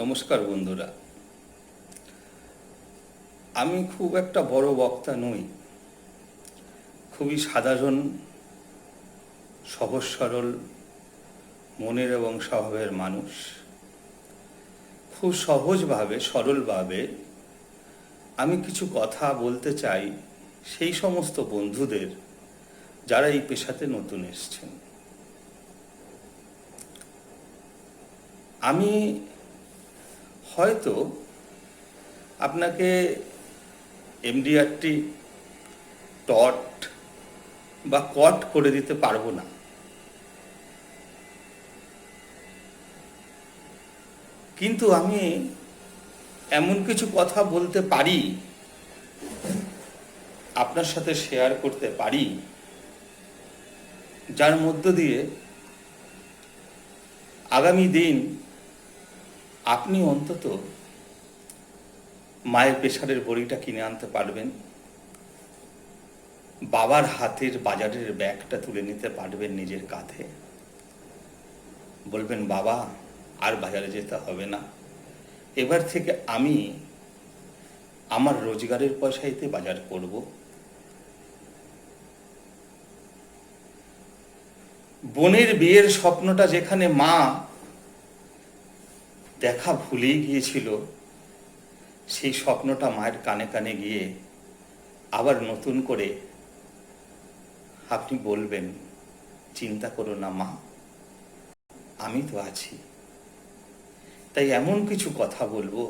নমস্কার বন্ধুরা। আমি খুব একটা বড় বক্তা নই, খুবই সাধারণ, সহজ সরল মনের এবং স্বভাবের মানুষ। খুব সহজভাবে সরলভাবে আমি কিছু কথা বলতে চাই সেই সমস্ত বন্ধুদের যারা এই পেশাতে নতুন এসেছেন। আমি হয়তো আপনাকে এমডিআরটি টট বা কট করে দিতে পারবো না, কিন্তু আমি এমন কিছু কথা বলতে পারি, আপনার সাথে শেয়ার করতে পারি, যার মধ্য দিয়ে আগামী দিন আপনি অন্তত মায়ের প্রেশারের বড়িটা কিনে আনতে পারবেন, বাবার হাতের বাজারের ব্যাগটা তুলে নিতে পারবেন নিজের কাঁধে। বলবেন, বাবা আর বাজারে যেতে হবে না, এবার থেকে আমি আমার রোজগারের পয়সাইতে বাজার করব। বোনের বিয়ের স্বপ্নটা যেখানে মা দেখা ভুলেই গিয়েছিল, সেই স্বপ্নটা মায়ের কানে কানে গিয়ে আবার নতুন করে আপনি বলবেন, চিন্তা করো না মা, আমি তো আছি। তাই এমন কিছু কথা বলবো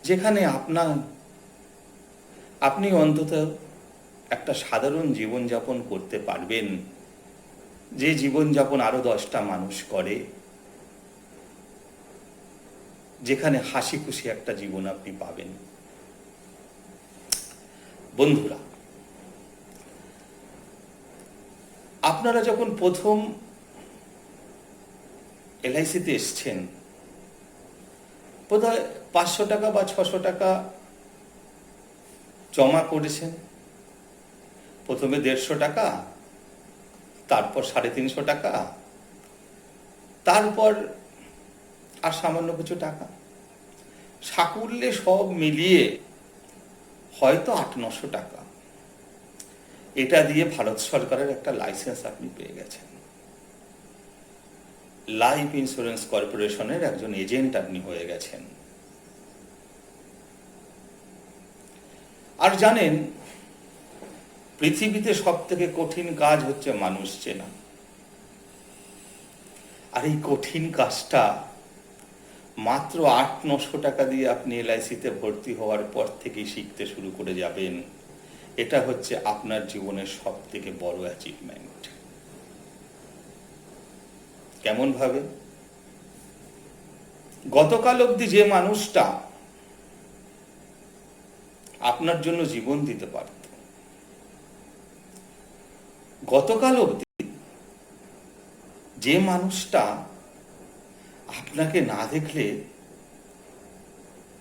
যেখানে আপনি অন্তত একটা সাধারণ জীবনযাপন করতে পারবেন, যে জীবনযাপন আরো 10টা মানুষ করে, যেখানে হাসি খুশি একটা জীবন আপনি পাবেন। বন্ধুরা, আপনারা যখন প্রথম এলআইসিতে এসছেন, বোধহয় 500 টাকা বা 600 টাকা জমা করেছেন। প্রথমে 150 টাকা, তারপর 350 টাকা, তারপর আর সামান্য কিছু টাকা, সাকুল্যে সব মিলিয়ে হয়তো 800-900 টাকা। এটা দিয়ে ভারত সরকারের একটা লাইসেন্স আপনি পেয়ে গেছেন, লাইফ ইন্স্যুরেন্স কর্পোরেশনের একজন এজেন্ট আপনি হয়ে গেছেন। আর জানেন, পৃথিবীতে সব থেকে কঠিন কাজ হচ্ছে মানুষ চেনা। আর এই কঠিন কাজটা মাত্র 800-900 টাকা দিয়ে আপনি এলআইসিতে ভর্তি হওয়ার পর থেকেই শিখতে শুরু করে যাবেন। এটা হচ্ছে আপনার জীবনের সব থেকে বড় অ্যাচিভমেন্ট। কেমন ভাবে? গতকাল অবধি যে মানুষটা আপনার জন্য জীবন দিতে পারত, গতকাল অবধি যে মানুষটা আপনাকে না দেখলে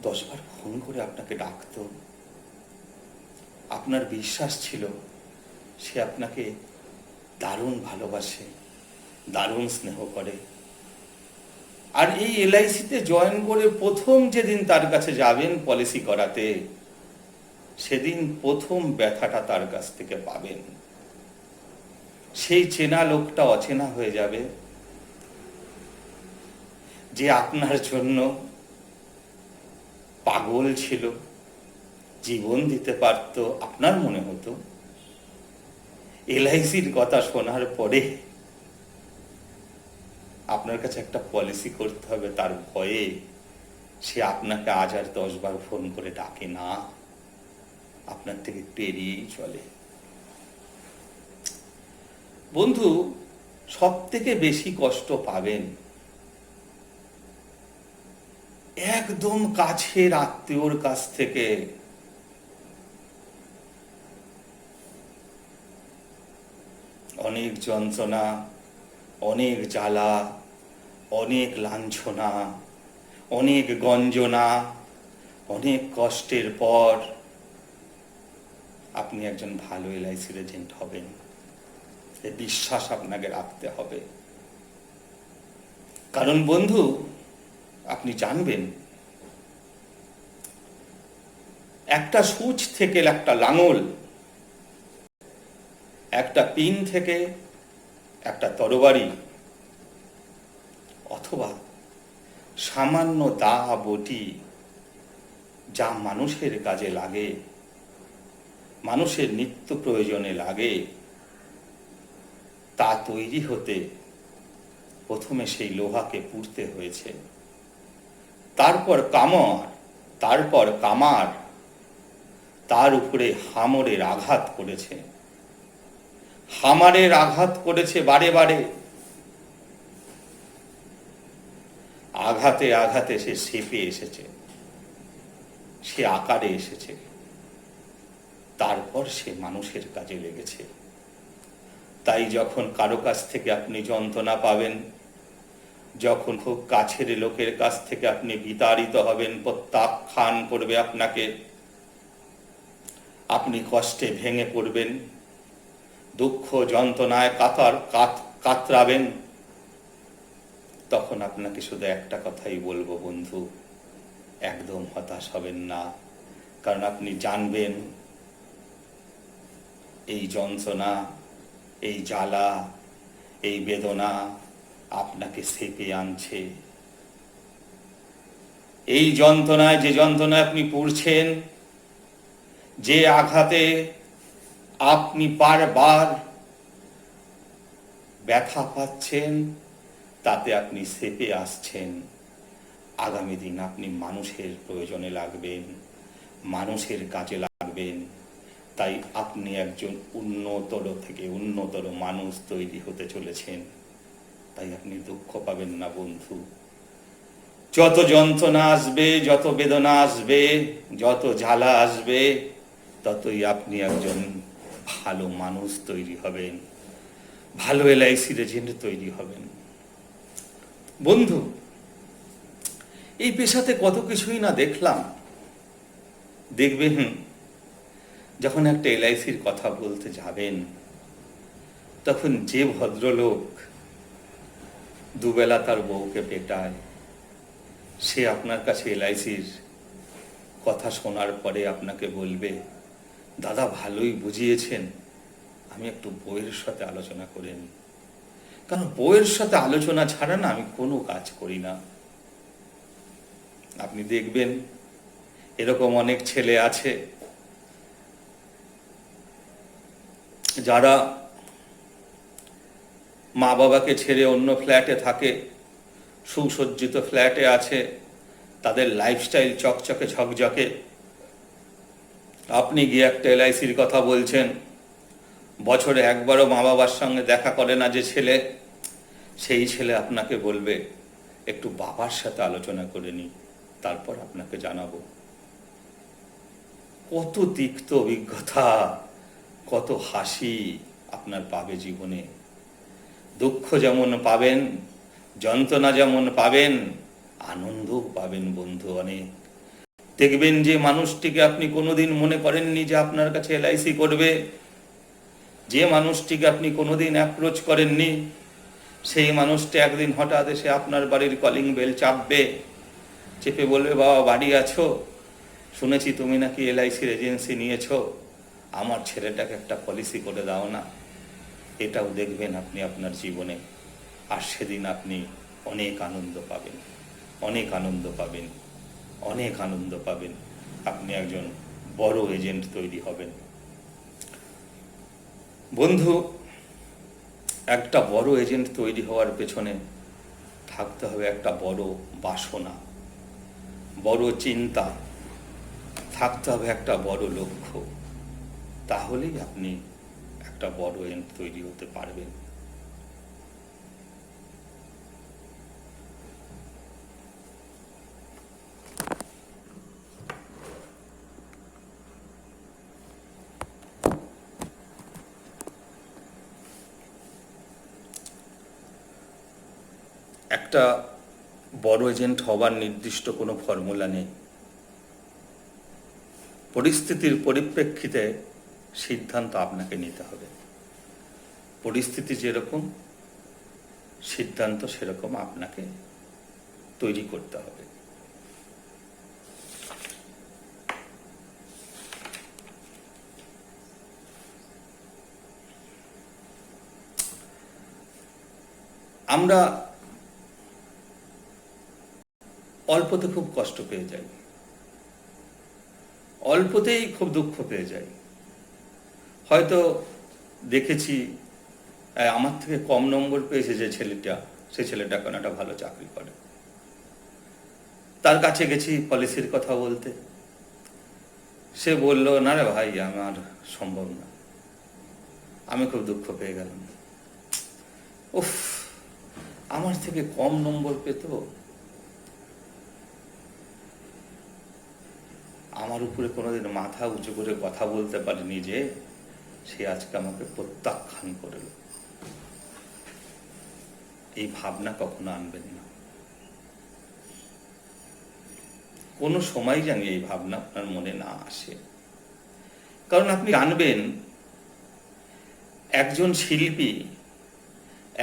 10 বার ফোন করে আপনাকে ডাকত, আপনার বিশ্বাস ছিল সে আপনাকে দারুণ ভালোবাসে, দারুণ স্নেহ করে, আর এই এলআইসিতে জয়েন করে প্রথম যেদিন তার কাছে যাবেন পলিসি করাতে, সেদিন প্রথম ব্যথাটা তার কাছ থেকে পাবেন। সেই চেনা লোকটা অচেনা হয়ে যাবে, যে আপনার জন্য পাগল ছিল, জীবন দিতে পারত। আপনার মনে হতো এলআইসির কথা শোনার পরে আপনার কাছে একটা পলিসি করতে হবে, তার ভয়ে সে আপনাকে আজ আর 10 বার ফোন করে ডাকে না, আপনার থেকে একটু এড়িয়েই চলে। বন্ধু, সব থেকে বেশি কষ্ট পাবেন একদম কাছের আত্মীয়র কাছ থেকে। অনেক যন্ত্রণা, অনেক জ্বালা, অনেক লাঞ্ছনা, অনেক গঞ্জনা, অনেক কষ্টের পর আপনি একজন ভালো এলআইসির এজেন্ট হবেন। এই বিশ্বাস আপনাকে রাখতে হবে। কারণ বন্ধু, আপনি জানবেন একটা সূচ থেকে একটা লাঙল, একটা পিন থেকে একটা তরবারি, অথবা সামান্য দা বটি যা মানুষের কাজে লাগে, মানুষের নিত্য প্রয়োজনে লাগে, তা তৈরি হতে প্রথমে সেই লোহাকে পুড়তে হয়েছে, তারপর কামার তার উপরে হামরের আঘাত করেছে, হামারের আঘাত করেছে বারে বারে, আঘাতে আঘাতে সে শেপে এসেছে, সে আকারে এসেছে, তারপর সে মানুষের কাজে লেগেছে। তাই যখন কারো কাছ থেকে আপনি যন্ত্রণা পাবেন, যখন খুব কাছের লোকের কাছ থেকে আপনি বিতাড়িত হবেন, প্রত্যাখ্যান করবে আপনাকে, আপনি কষ্টে ভেঙে পড়বেন, দুঃখ যন্ত্রণায় কাতরাবেন, তখন আপনাকে শুধু একটা কথাই বলবো, বন্ধু, একদম হতাশ হবেন না। কারণ আপনি জানবেন এই যন্ত্রণা, এই জ্বালা, এই বেদনা আপনাকে সেপে আনছে। এই যন্ত্রণায়, যে যন্ত্রণায় আপনি পড়ছেন, যে আঘাতে আপনি বারবার ব্যথা পাচ্ছেন, তাতে আপনি সেপে আসছেন। আগামী দিন আপনি মানুষের প্রয়োজনে লাগবেন, মানুষের কাজে লাগবেন। তাই আপনি একজন উন্নতর থেকে উন্নতর মানুষ তৈরি হতে চলেছেন। তাই আপনি দুঃখ পাবেন না বন্ধু। যত যন্ত্রণা আসবে, যত বেদনা আসবে, যত জ্বালা আসবে, ততই আপনি একজন ভালো মানুষ তৈরি হবেন, ভালো এলআইসির এজেন্ট তৈরি হবেন। বন্ধু, এই পেশাতে কত কিছুই না দেখলাম। দেখবেন যখন একটা এলআইসির কথা বলতে যাবেন, তখন যে ভদ্রলোক দুবেলা তার বউকে পেটায়, সে আপনার কাছে এলআইসির কথা শোনার পরে আপনাকে বলবে, দাদা ভালোই বুঝিয়েছেন, আমি একটু বউয়ের সাথে আলোচনা করে নিই। কারণ বউয়ের সাথে আলোচনা ছাড়া না আমি কোনো কাজ করি না। আপনি দেখবেন এরকম অনেক ছেলে আছে যারা মা বাবাকে ছেড়ে অন্য ফ্ল্যাটে থাকে, সুসজ্জিত ফ্ল্যাটে আছে, তাদের লাইফস্টাইল চকচকে ঝকঝকে। আপনি গিয়ে একটা এলআইসির কথা বলছেন, বছরে একবারও মা বাবার সঙ্গে দেখা করে না যে ছেলে, সেই ছেলে আপনাকে বলবে একটু বাবার সাথে আলোচনা করে নি, তারপর আপনাকে জানাবো। কত তিক্ত অভিজ্ঞতা, কত হাসি আপনার পাবে জীবনে। দুঃখ যেমন পাবেন, যন্ত্রণা যেমন পাবেন, আনন্দও পাবেন বন্ধু অনেক। দেখবেন যে মানুষটিকে আপনি কোনোদিন মনে করেননি যে আপনার কাছে এলআইসি করবে, যে মানুষটিকে আপনি কোনোদিন অ্যাপ্রোচ করেননি, সেই মানুষটি একদিন হঠাৎ এসে আপনার বাড়ির কলিং বেল চাপবে, চেপে বলবে, বাবা বাড়ি আছো? শুনেছি তুমি নাকি এলআইসির এজেন্সি নিয়েছো, আমার ছেলেটাকে একটা পলিসি করে দাও না। এটাও দেখবেন আপনি আপনার জীবনে। আর সেদিন আপনি অনেক আনন্দ পাবেন, অনেক আনন্দ পাবেন, অনেক আনন্দ পাবেন। আপনি একজন বড় এজেন্ট তৈরি হবেন। বন্ধু, একটা বড় এজেন্ট তৈরি হওয়ার পেছনে থাকতে হবে একটা বড় বাসনা, বড় চিন্তা, থাকতে হবে একটা বড় লক্ষ্য। তাহলেই আপনি একটা বড় এজেন্ট তৈরি হতে পারবেন। একটা বড় এজেন্ট হবার নির্দিষ্ট কোনো ফর্মুলা নেই। পরিস্থিতির পরিপ্রেক্ষিতে সিদ্ধান্ত আপনাকে নিতে হবে। পরিস্থিতি যেরকম, সিদ্ধান্ত সেরকম আপনাকে তৈরি করতে হবে। আমরা অল্পতে খুব কষ্ট পেয়ে যাই, অল্পতেই খুব দুঃখ পেয়ে যাই। হয়তো দেখেছি আমার থেকে কম নম্বর পেয়েছে যে ছেলেটা, সে ছেলেটা কোনো একটা ভালো চাকরি করে, তার কাছে গেছি পলিসির কথা বলতে, সে বলল না রে ভাই আমার সম্ভব না। আমি খুব দুঃখ পেয়ে গেলাম। উফ, আমার থেকে কম নম্বর পেত, আমার উপরে কোনোদিন মাথা উঁচু করে কথা বলতে পারেনি যে সে আজকে আমাকে প্রত্যাখ্যান করল। এই ভাবনা কখনো আনবেন না, কোনো সময় জানি এই ভাবনা আপনার মনে না আসে। কারণ আপনি জানবেন একজন শিল্পী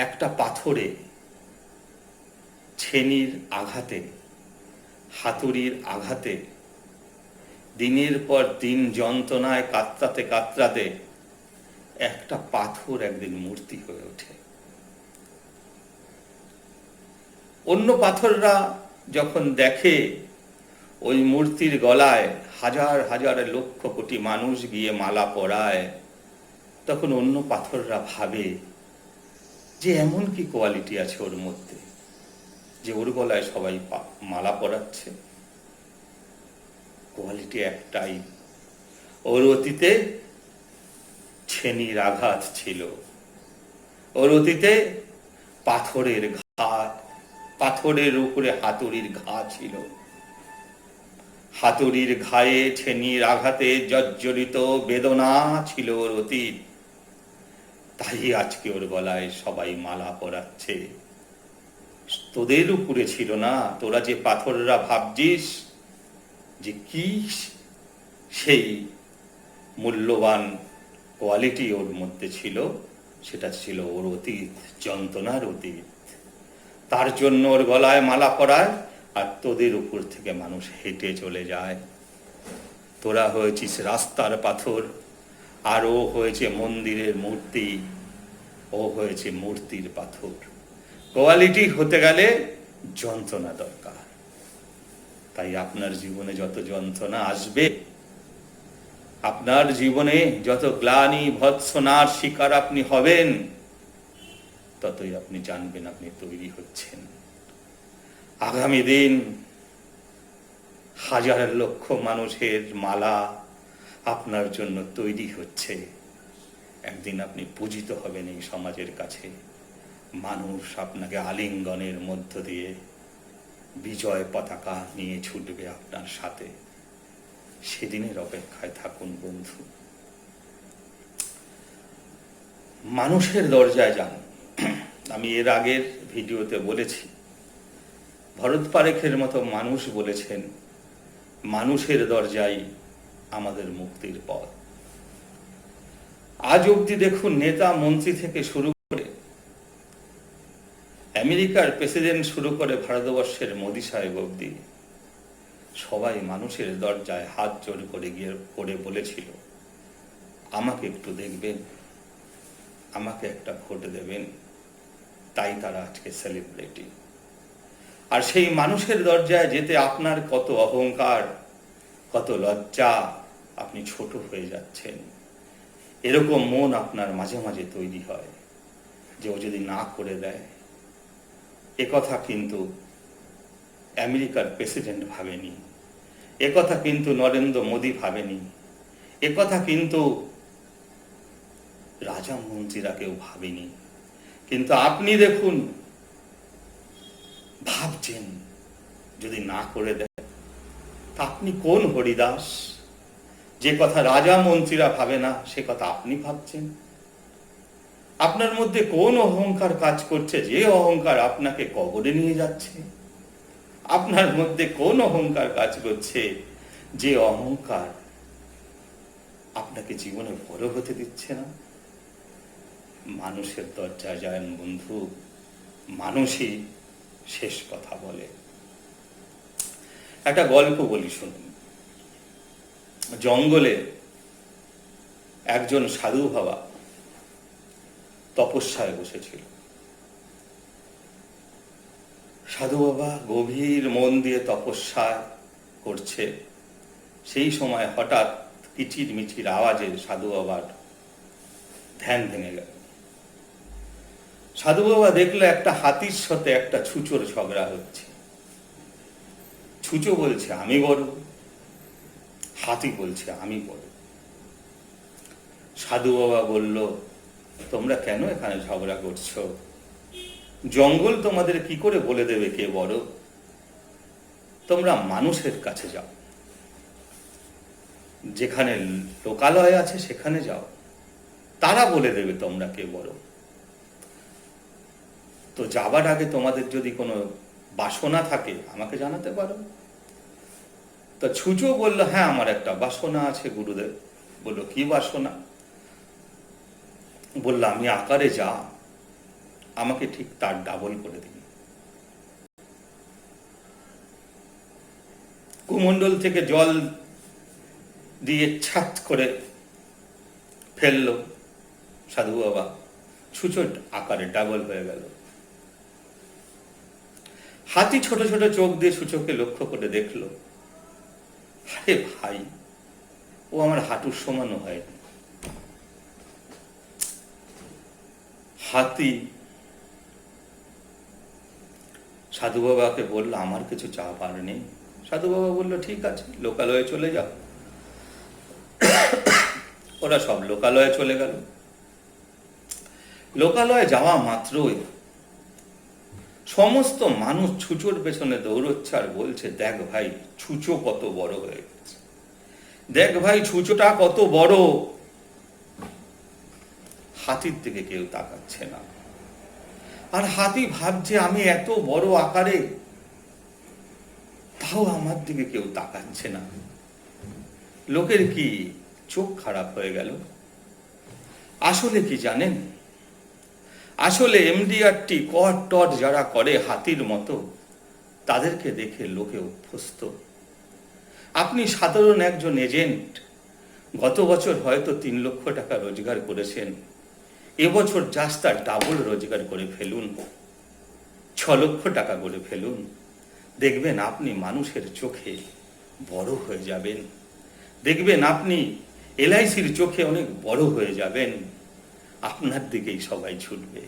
একটা পাথরে ছেনির আঘাতে, হাতুড়ির আঘাতে দিনের পর দিন যন্ত্রণায় কাতরাতে কাতরাতে একটা পাথর একদিন মূর্তি হয়ে ওঠে। অন্য পাথররা যখন দেখে ওই মূর্তির গলায় হাজার হাজার লক্ষ কোটি মানুষ গিয়ে মালা পরায়, তখন অন্য পাথররা ভাবে যে এমন কি কোয়ালিটি আছে ওর মধ্যে যে ওর গলায় সবাই মালা পরাচ্ছে। কোয়ালিটি একটাই, ওর অতীতে ছেনির আঘাত ছিল, ওর অতীতে পাথরের ঘা, পাথরের উপরে হাতুড়ির ঘা ছিল, হাতুড়ির ঘায়ে ছেনির আঘাতে জর্জরিত বেদনা ছিল ওর অতীত। তাই আজকে ওর গলায় সবাই মালা পরাচ্ছে। তোদের উপরে ছিল না, তোরা যে পাথররা ভাবছিস যে কি সেই মূল্যবান কোয়ালিটি ওর মধ্যে ছিল, সেটা ছিল ওর অতীত, যন্ত্রণার অতীত। তার জন্য ওর গলায় মালা পরায়, আর তোদের উপর থেকে মানুষ হেঁটে চলে যায়। তোরা হয়েছিস রাস্তার পাথর, আর ও হয়েছে মন্দিরের মূর্তি, ও হয়েছে মূর্তির পাথর। কোয়ালিটি হতে গেলে যন্ত্রণা দরকার। তাই আপনার জীবনে যত যন্ত্রণা আসবে, আপনার জীবনে যত গ্লানি ভৎসনার শিকার আপনি হবেন, ততই আপনি জানবেন আপনি তৈরি হচ্ছেন। আগামী দিন হাজার লক্ষ মানুষের মালা আপনার জন্য তৈরি হচ্ছে। একদিন আপনি পূজিত হবেন এই সমাজের কাছে। মানুষ আপনাকে আলিঙ্গনের মধ্য দিয়ে বিজয় পতাকা নিয়ে ছুটবে আপনার সাথে। সেদিনের অপেক্ষায় থাকুন বন্ধু। মানুষের দরজায় যান। আমি এর আগের ভিডিওতে বলেছি, ভরত পারেখের মতো মানুষ বলেছেন, মানুষের দরজায় আমাদের মুক্তির পথ। আজ অবধি দেখুন, নেতা মন্ত্রী থেকে শুরু করে আমেরিকার প্রেসিডেন্ট শুরু করে ভারতবর্ষের মোদী সাহেব অবধি সবাই মানুষের দরজায় হাত জোড় করে গিয়ে করে বলেছিল, আমাকে একটু দেখবেন, আমাকে একটা ভোট দেবেন। তাই তারা আজকে সেলিব্রিটি। আর সেই মানুষের দরজায় যেতে আপনার কত অহংকার, কত লজ্জা, আপনি ছোট হয়ে যাচ্ছেন। এরকম মন আপনার মাঝে মাঝে তৈরি হয় যে ও যদি না করে দেয়। একথা কিন্তু আমেরিকার প্রেসিডেন্ট ভাবেনি, একথা কিন্তু নরেন্দ্র মোদী ভাবেনি, একথা কিন্তু রাজা মন্ত্রীরা কেউ ভাবেনি। কিন্তু আপনি দেখুন, ভাবছেন যদি না করে দেয়। তা আপনি কোন হরিদাস? যে কথা রাজা মন্ত্রীরা ভাবে না, সে কথা আপনি ভাবছেন। আপনার মধ্যে কোন অহংকার কাজ করছে, যে অহংকার আপনাকে কবরে নিয়ে যাচ্ছে? আপনার মধ্যে কোন অহংকার কাজ করছে, যে অহংকার আপনাকে জীবনে বড় হতে দিচ্ছে না? মানুষের দরজায় যায় বন্ধু, মানুষই শেষ কথা বলে। একটা গল্প বলি শুনুন। জঙ্গলে একজন সাধু বাবা তপস্যায় বসেছিল। সাধু বাবা গভীর মন দিয়ে তপস্যা করছে, সেই সময় হঠাৎ কিচির মিচির আওয়াজে সাধু বাবার ধ্যান ভেঙে গেল। সাধু বাবা দেখলো একটা হাতির সাথে একটা ছুঁচোর ঝগড়া হচ্ছে। ছুঁচো বলছে আমি বড়, হাতি বলছে আমি বড়। সাধু বাবা বলল, তোমরা কেন এখানে ঝগড়া করছো? জঙ্গল তোমাদের কি করে বলে দেবে কে বড়? তোমরা মানুষের কাছে যাও, যেখানে লোকালয় আছে সেখানে যাও, তারা বলে দেবে তোমরা কে বড়। তো যাবার আগে তোমাদের যদি কোনো বাসনা থাকে আমাকে জানাতে পারো। তো ছুঁচো বলল, হ্যাঁ আমার একটা বাসনা আছে গুরুদেব। বলল, কি বাসনা? বলল, আমি আকারে যা, আমাকে ঠিক তার ডাবল করে দিন। কুমণ্ডল থেকে জল দিয়ে ছাত করে ফেললো সাধু বাবা, ছুঁচো আকারে ডাবল হয়ে গেল। হাতি ছোট ছোট চোখ দিয়ে সূচকে লক্ষ্য করে দেখলো, আরে ভাই, ও আমার হাঁটুর সমানও হয়। হাতি সাধু বাবাকে বলল, আমার কিছু চাপ নেই। সাধু বাবা বলল, ঠিক আছে, লোকালয়ে চলে যাও। ওরা সব লোকালয়ে চলে গেল। লোকালয়ে যাওয়া মাত্রই সমস্ত মানুষ ছুঁচোর পেছনে দৌড়চ্ছে আর বলছে, দেখ ভাই ছুঁচো কত বড় হয়ে গেছে, দেখ ভাই ছুঁচোটা কত বড়। হাতির দিকে কেউ তাকাচ্ছে না। আর হাতি ভাবছে, আমি এত বড় আকারে, তাও আমার দিকে কেউ তাকাচ্ছে না। লোকের কি চোখ খারাপ হয়ে গেল? আসলে কি জানেন, আসলে এমডিআরটি কট টট যারা করে হাতির মতো, তাদেরকে দেখে লোকে অভ্যস্ত। আপনি সাধারণ একজন এজেন্ট, গত বছর হয়তো 3 লক্ষ টাকা রোজগার করেছেন, এবছর জাস্ট তার ডাবল রোজগার করে ফেলুন, 6 লক্ষ টাকা করে ফেলুন, দেখবেন আপনি মানুষের চোখে বড় হয়ে যাবেন, দেখবেন আপনি এলআইসির চোখে অনেক বড় হয়ে যাবেন, আপনার দিকেই সবাই ছুটবে।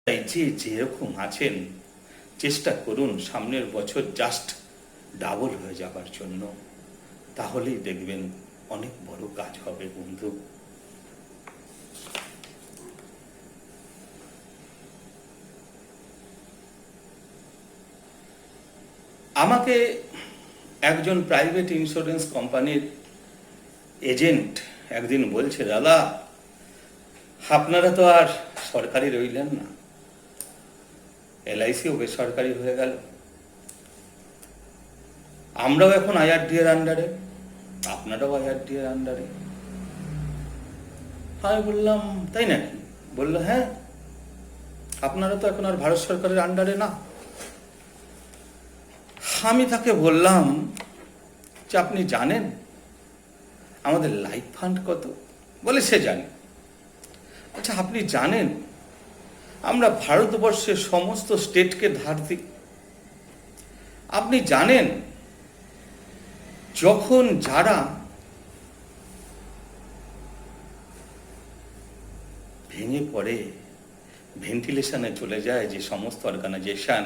তাই যে যেরকম আছেন চেষ্টা করুন সামনের বছর জাস্ট ডাবল হয়ে যাবার জন্য, তাহলেই দেখবেন অনেক বড় কাজ হবে বন্ধু। আমাকে একজন প্রাইভেট ইন্স্যুরেন্স কোম্পানির এজেন্ট একদিন বলছে, দাদা আপনারা তো আর সরকারি রইলেন না, এলআইসিও বেসরকারি হয়ে গেল, আমরাও এখন আইআরডি এর আন্ডারে, আপনারাও আইআরডি এর আন্ডারে। আমি বললাম, তাই নাকি? বলল, হ্যাঁ, আপনারা তো এখন আর ভারত সরকারের আন্ডারে না। আমি তাকে বললাম যে, আপনি জানেন আমাদের লাইফ ফান্ড কত? বলে সে জানে। আচ্ছা, আপনি জানেন আমরা ভারতবর্ষের সমস্ত স্টেটকে ধার দিই? আপনি জানেন যখন যারা ভেঙে পড়ে, ভেন্টিলেশনে চলে যায়, যে সমস্ত অর্গানাইজেশন,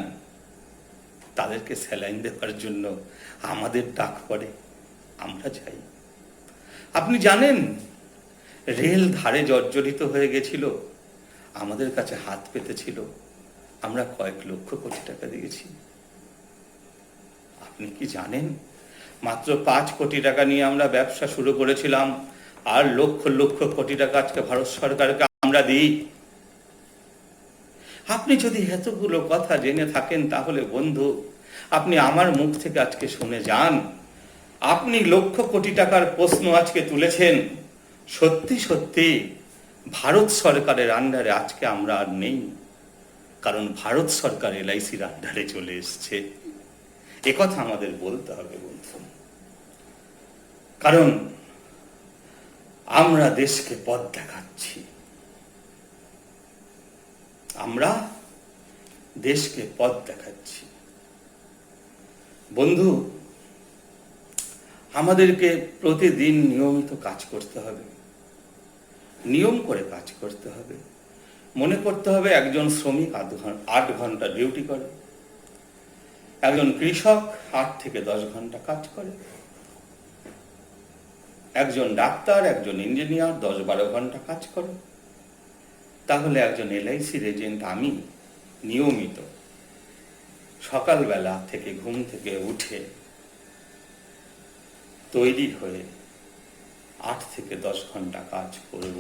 তাদেরকে স্যালাইন দেওয়ার জন্য আমাদের ডাক পড়ে, আমরা যাই। আপনি জানেন রেল ধারে জর্জরিত হয়ে গেছিল, আমাদের কাছে হাত পেতেছিল, আমরা কয়েক লক্ষ কোটি টাকা দিয়েছি। আপনি কি জানেন মাত্র 5 কোটি টাকা নিয়ে আমরা ব্যবসা শুরু করেছিলাম, আর লক্ষ লক্ষ কোটি টাকা আজকে ভারত সরকারকে আমরা দিই। আপনি যদি এতগুলো কথা জেনে থাকেন, তাহলে বন্ধু আপনি আমার মুখ থেকে আজকে শুনে যান। আপনি লক্ষ কোটি টাকার প্রশ্ন আজকে তুলেছেন, সত্যি সত্যি ভারত সরকারের আন্ডারে আজকে আমরা আর নেই, কারণ ভারত সরকার এলআইসির আন্ডারে চলে এসছে। একথা আমাদের বলতে হবে বন্ধু, কারণ আমরা দেশকে পথ দেখাচ্ছি, আমরা দেশকে পথ দেখাচ্ছি। বন্ধু, আমাদেরকে প্রতিদিন নিয়মিত কাজ করতে হবে, নিয়ম করে কাজ করতে হবে। মনে করতে হবে একজন শ্রমিক 8 ঘন্টা ডিউটি করে, একজন কৃষক 8 থেকে 10 ঘন্টা কাজ করে, একজন ডাক্তার, একজন ইঞ্জিনিয়ার 10-12 ঘন্টা কাজ করে। তাহলে একজন এলআইসির এজেন্ট আমি নিয়মিত সকালবেলা থেকে ঘুম থেকে উঠে তৈরি হয়ে 8 থেকে 10 ঘন্টা কাজ করব।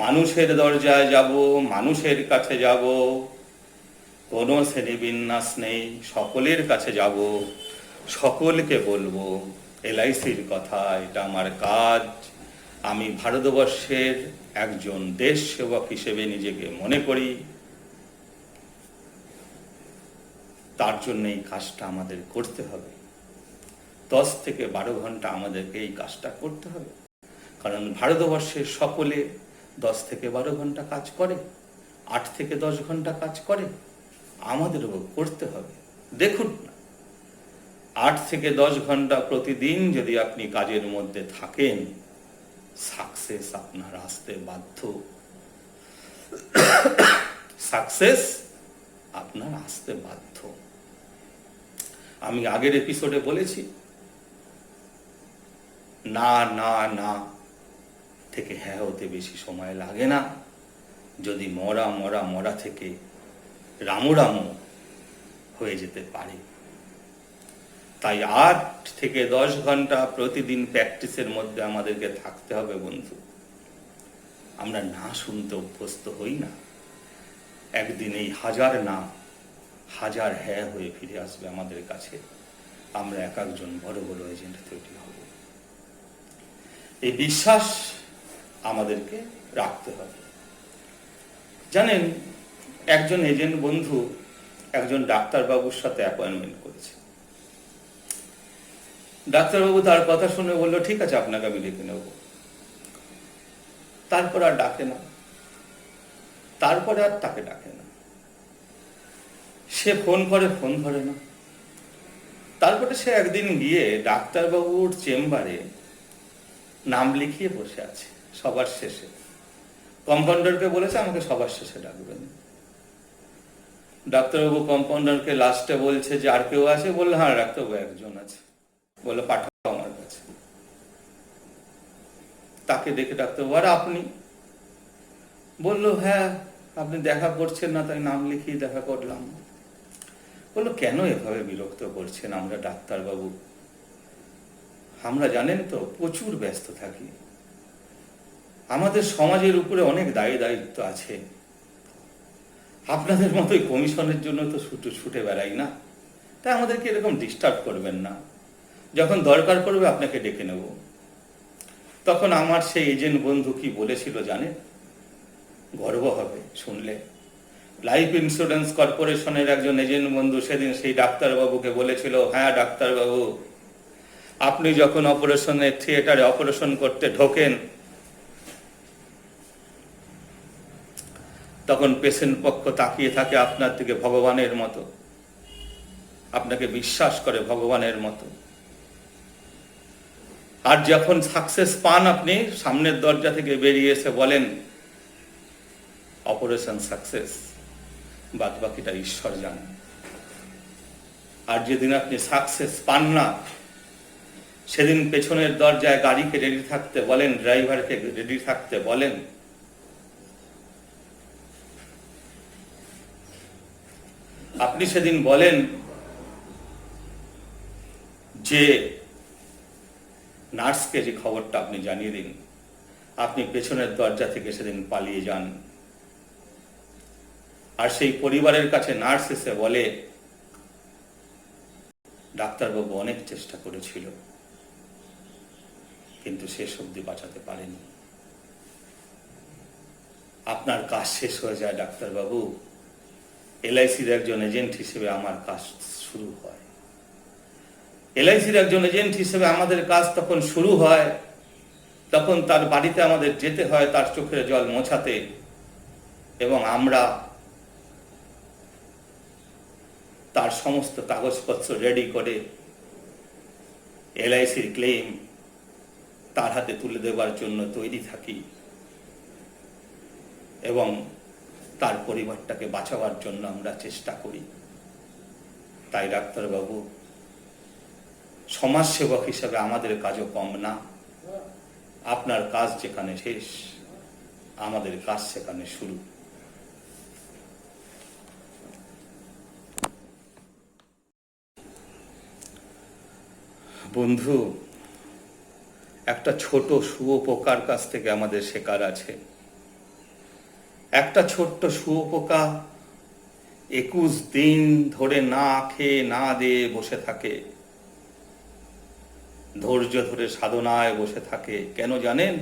মানুষের দরজায় যাব, মানুষের কাছে যাব, কোনো শ্রেণীবিন্যাস নেই, সকলের কাছে যাব, সকলকে বলবো এলআইসির কথা, এটা আমার কাজ। আমি ভারতবর্ষের একজন দেশ সেবক হিসেবে নিজেকে মনে করি। তার জন্য এই কাজটা আমাদের করতে হবে। 10 থেকে 12 ঘন্টা আমাদেরকে এই কাজটা করতে হবে, কারণ ভারতবর্ষের সকলে 10 থেকে 12 ঘন্টা কাজ করে, 8 থেকে 10 ঘন্টা কাজ করে, আমাদেরও করতে হবে। দেখুন না, 8 থেকে 10 ঘন্টা প্রতিদিন যদি আপনি কাজের মধ্যে থাকেন, সাকসেস আপনার আসতে বাধ্য। সাকসেস আপনার আসতে বাধ্য। আমি আগের এপিসোডে বলেছি, না না না থেকে হ্যাঁ হতে বেশি সময় লাগে না, যদি মরা মরা মরা থেকে রামু রামু হয়ে যেতে পারে। তাই 8 থেকে 10 ঘন্টা প্রতিদিন প্র্যাকটিসের মধ্যে আমাদেরকে থাকতে হবে বন্ধু। আমরা না শুনতে অভ্যস্ত হই না, একদিন এই হাজার না হাজার হ্যাঁ হয়ে ফিরে আসবে আমাদের কাছে। আমরা এক একজন বড় বড় এজেন্ট তৈরি হব। এই বিশ্বাস আমাদেরকে রাখতে হবে। জানেন, একজন এজেন্ট বন্ধু একজন ডাক্তারবাবুর সাথে অ্যাপয়েন্টমেন্ট করেছে। ডাক্তারবাবু তার কথা শুনে বললো, ঠিক আছে, আপনাকে আমি ডেকে নেব। তারপর আর ডাকে না, তারপরে আর তাকে ডাকে না। সে ফোন করে, ফোন ধরে না। তারপরে সে একদিন গিয়ে ডাক্তারবাবুর চেম্বারে নাম লিখিয়ে বসে আছে সবার শেষে। কম্পাউন্ডারকে বলেছে আমাকে সবার শেষে ডাকবেন। ডাক্তারবাবু কম্পাউন্ডারকে লাস্টে বলছে যে আর কেউ আছে? বললো হ্যাঁ ডাক্তারবাবু একজন আছে। বললো পাঠাও আমার কাছে। তাকে দেখে ডাক্তারবাবু, আর আপনি? বললো হ্যাঁ, আপনি দেখা করছেন না তাই নাম লিখিয়ে দেখা করলাম। বললো কেন এভাবে বিরক্ত করছেন? আমরা ডাক্তারবাবু, আমরা জানেন তো প্রচুর ব্যস্ত থাকি, আমাদের সমাজের উপরে অনেক দায়িত্ব আছে। আপনাদের মতোই কমিশনের জন্য তো ছুটে বেড়াই না, তাই আমাদেরকে এরকম ডিস্টার্ব করবেন না। যখন দরকার পড়বে আপনাকে ডেকে নেব। তখন আমার সেই এজেন্ট বন্ধু কি বলেছিল জানেন? গর্ব হবে শুনলে। লাইফ ইন্স্যুরেন্স কর্পোরেশনের একজন এজেন্ট বন্ধু সেদিন সেই ডাক্তারবাবুকে বলেছিল, হ্যাঁ ডাক্তারবাবু, আপনি যখন অপারেশনের থিয়েটারে অপারেশন করতে ঢোকেন তখন পেশেন্ট পক্ষ তাকিয়ে থাকে আপনার দিকে ভগবানের মতো, আপনাকে বিশ্বাস করে ভগবানের মতো। আর যখন সাকসেস পান আপনি, সামনের দরজা থেকে বেরিয়ে এসে বলেন অপারেশন সাকসেস, বাদ বাকিটা ঈশ্বর জানেন। আর যেদিন আপনি সাকসেস পান না, সেদিন পেছনের দরজায় গাড়িকে রেডি থাকতে বলেন, ড্রাইভারকে রেডি থাকতে বলেন। আপনি সেদিন বলেন যে নার্সকে যে খবরটা আপনি জানিয়ে দিন। আপনি পেছনের দরজা থেকে সেদিন পালিয়ে যান। আর সেই পরিবারের কাছে নার্স এসে বলে, ডাক্তারবাবু অনেক চেষ্টা করেছিল কিন্তু শেষ অবধি বাঁচাতে পারেনি। আপনার কাজ শেষ হয়ে যায় ডাক্তারবাবু। এলআইসির একজন এজেন্ট হিসেবে আমার কাজ শুরু হয়। এলআইসির একজন এজেন্ট হিসেবে আমাদের কাজ তখন শুরু হয়, তখন তার বাড়িতে আমাদের যেতে হয় তার চোখের জল মোছাতে, এবং আমরা তার সমস্ত কাগজপত্র রেডি করে এলআইসির ক্লেম তার হাতে তুলে দেওয়ার জন্য তৈরি থাকি এবং তার পরিবারটাকে বাঁচাবার জন্য আমরা চেষ্টা করি। তাই ডাক্তারবাবু, সমাজসেবক হিসেবে আমাদের কাজও কম না। আপনার কাজ যেখানে শেষ, আমাদের কাজ সেখানে শুরু। বন্ধু, একটা ছোট শুঁয়োপোকার কাছ থেকে আমাদের শেখার আছে। একটা ছোট্ট শুঁয়োপোকা 21 দিন ধরে না খেয়ে না দিয়ে বসে থাকে, ধৈর্য ধরে সাধনায় বসে থাকে। কেন জানেন?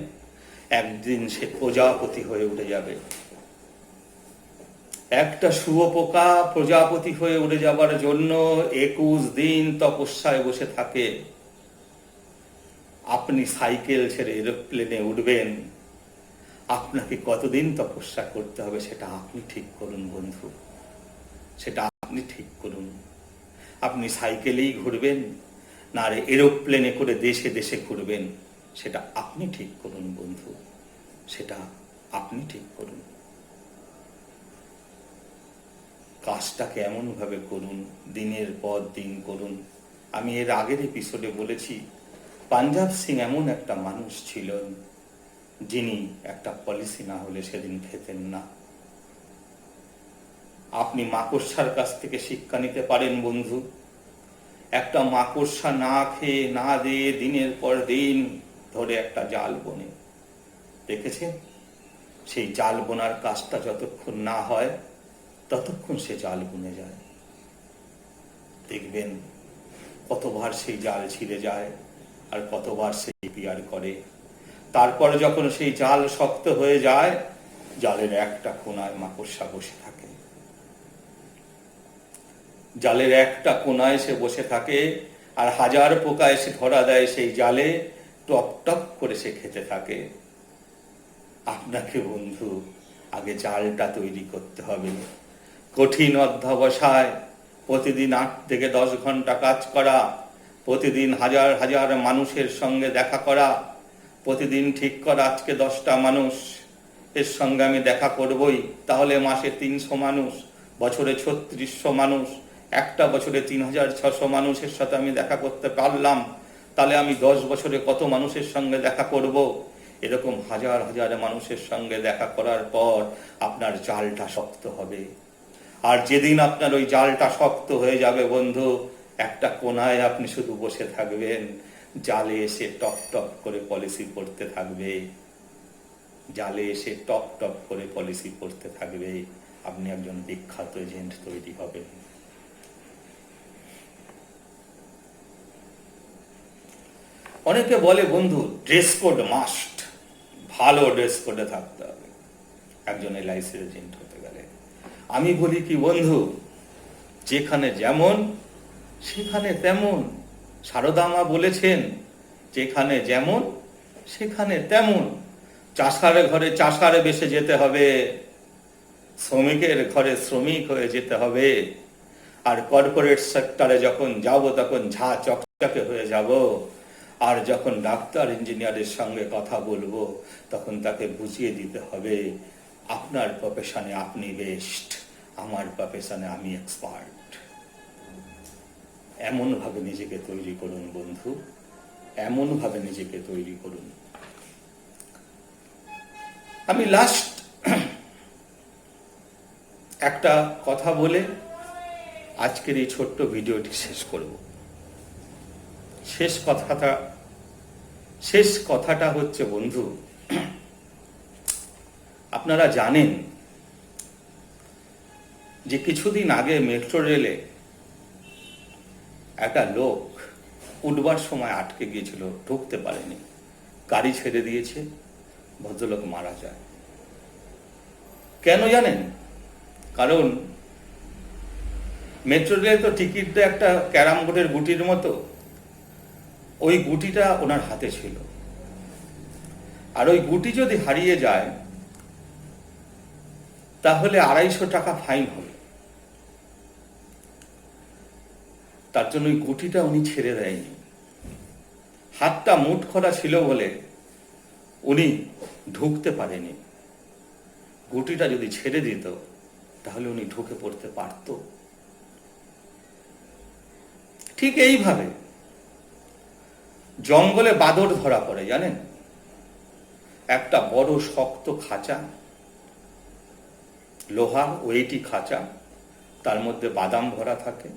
একদিন সে প্রজাপতি হয়ে উঠে যাবে। একটা শুঁয়োপোকা প্রজাপতি হয়ে উঠে যাবার জন্য 21 দিন তপস্যায় বসে থাকে। আপনি সাইকেল ছেড়ে এরোপ্লেনে উঠবেন, আপনাকে কতদিন তপস্যা করতে হবে সেটা আপনি ঠিক করুন বন্ধু, সেটা আপনি ঠিক করুন। আপনি সাইকেলেই ঘুরবেন না আর এরোপ্লেনে করে দেশে দেশে ঘুরবেন, সেটা আপনি ঠিক করুন বন্ধু, সেটা আপনি ঠিক করুন। কাজটাকে এমনভাবে করুন, দিনের পর দিন করুন। আমি এর আগের এপিসোডে বলেছি, পাঞ্জাব সিং এমন একটা মানুষ ছিলেন যিনি একটা পলিসি না হলে সেদিন খেতেন না। আপনি মাকড়সার কাছ থেকে শিক্ষা নিতে পারেন বন্ধু। একটা মাকড়সা না খেয়ে না দিয়ে দিনের পর দিন ধরে একটা জাল বোনে, দেখেছেন? সেই জাল বোনার কাজটা যতক্ষণ না হয় ততক্ষণ সে জাল বুনে যায়। দেখবেন কতবার সেই জাল ছিঁড়ে যায় আর কতবার সে রিপেয়ার করে। তারপর যখন সেই জাল শক্ত হয়ে যায়, জালের একটা কোনায় মাকড়সা বসে থাকে। জালের একটা কোনায় সে বসে থাকে আর হাজার পোকা এসে ধরা দেয় সেই জালে, টপ টপ করে সে খেতে থাকে। আপনাকে বন্ধু আগে জালটা তৈরি করতে হবে। কঠিন অধ্যবসায়, প্রতিদিন 8 থেকে 10 ঘন্টা কাজ করা, প্রতিদিন হাজার হাজার মানুষের সঙ্গে দেখা করা, প্রতিদিন ঠিক করা আজকে 10টা মানুষ এর সঙ্গে আমি দেখা করবই, তাহলে মাসে 300 মানুষ, বছরে 3600 মানুষ, একটা বছরে 3600 মানুষের সাথে আমি দেখা করতে পারলাম, তাহলে আমি 10 বছরে কত মানুষের সঙ্গে দেখা করব? এরকম হাজার হাজার মানুষের সঙ্গে দেখা করার পর আপনার জালটা শক্ত হবে। আর যেদিন আপনার ওই জালটা শক্ত হয়ে যাবে বন্ধু, একটা কোনায় আপনি শুধু বসে থাকবেন, জালে এসে টপ টপ করে পলিসি পড়তে থাকবে, জালে এসে টপ টপ করে পলিসি পড়তে থাকবে। আপনি একজন বিখ্যাত এজেন্ট তৈরি হবেন। অনেকে বলে বন্ধু ড্রেস কোড মাস্ট, ভালো ড্রেস কোডে থাকতে হবে একজন এলআইসি এজেন্ট হতে গেলে। আমি বলি কি বন্ধু, যেখানে যেমন সেখানে তেমন। সারদা মা বলেছেন, যেখানে যেমন সেখানে তেমন। চাষার ঘরে চাষারে বেসে যেতে হবে, শ্রমিকের ঘরে শ্রমিক হয়ে যেতে হবে। আর কর্পোরেট সেক্টরে যখন যাব তখন ঝা চকচকে হয়ে যাব। আর যখন ডাক্তার ইঞ্জিনিয়ারের সঙ্গে কথা বলবো তখন তাকে বুঝিয়ে দিতে হবে, আপনার প্রফেশনে আপনি বেস্ট, আমার প্রফেশনে আমি এক্সপার্ট। এমন ভাবে নিজেকে তৈরি করুন বন্ধু, এমন ভাবে নিজেকে তৈরি করুন। আমি লাস্ট একটা কথা বলে আজকের এই ছোট্ট ভিডিওটি শেষ করব। শেষ কথাটা হচ্ছে বন্ধু, আপনারা জানেন যে কিছুদিন আগে মেট্রো রেলে একটা লোক উঠবার সময় আটকে গিয়েছিল, ঢুকতে পারেনি, গাড়ি ছেড়ে দিয়েছে, ভদ্রলোক মারা যায়। কেন জানেন? কারণ মেট্রো রেলে তো টিকিটটা একটা ক্যারাম বোর্ডের গুটির মতো, ওই গুটিটা ওনার হাতে ছিল। আর ওই গুটি যদি হারিয়ে যায় তাহলে 250 টাকা ফাইন হবে। তার জন্য ওই গুটিটা উনি ছেড়ে দেয়নি। হাতটা মুঠ করা ছিল বলে উনি ঢুকতে পারেনি। গুটিটা যদি ছেড়ে দিত তাহলে উনি ঢুকে পড়তে পারত। ঠিক এইভাবে জঙ্গলে বাদর ধরা পড়ে, জানেন? একটা বড় শক্ত খাঁচা, লোহা ওইটি খাঁচা, তার মধ্যে বাদাম ভরা থাকে।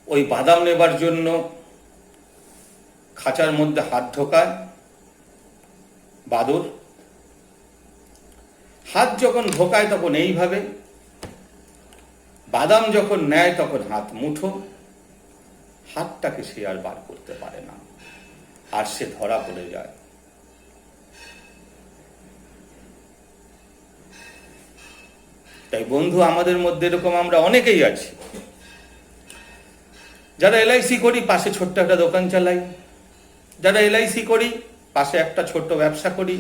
ওই বাদাম নেবার জন্য খাঁচার মধ্যে হাত ঢোকায় বাদর। হাত যখন ঢোকায় তখন এইভাবে, বাদাম যখন নেয় তখন হাত মুঠো, হাতটাকে সে আর বার করতে পারে না, আর সে ধরা পড়ে যায়। তাই বন্ধু, আমাদের মধ্যে এরকম আমরা অনেকেই আছি যারা এলআইসি করি, পাশে ছোট্ট একটা দোকান চালাই। যারা এলআইসি করি, পাশে একটা ছোট্ট ব্যবসা করি।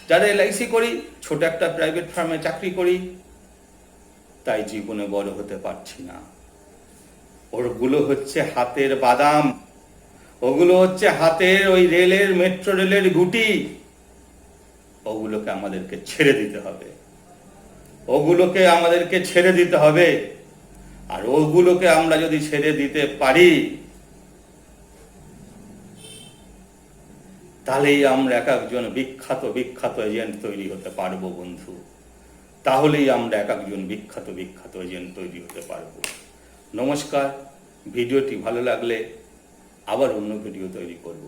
যারা এলআইসি করি, ছোট একটা প্রাইভেট ফার্মে চাকরি করি। তাই জীবনে বড় হতে পারছি না। ওগুলো হচ্ছে হাতের বাদাম, ওগুলো হচ্ছে হাতের ওই রেলের, মেট্রো রেলের গুটি। ওগুলোকে আমাদেরকে ছেড়ে দিতে হবে, ওগুলোকে আমাদেরকে ছেড়ে দিতে হবে। আর ওগুলোকে আমরা যদি ছেড়ে দিতে পারি, তাহলেই আমরা এক একজন বিখ্যাত বিখ্যাত এজেন্ট তৈরি হতে পারবো বন্ধু। তাহলেই আমরা এক একজন বিখ্যাত বিখ্যাত এজেন্ট তৈরি হতে পারবো। নমস্কার। ভিডিওটি ভালো লাগলে আবার অন্য ভিডিও তৈরি করব।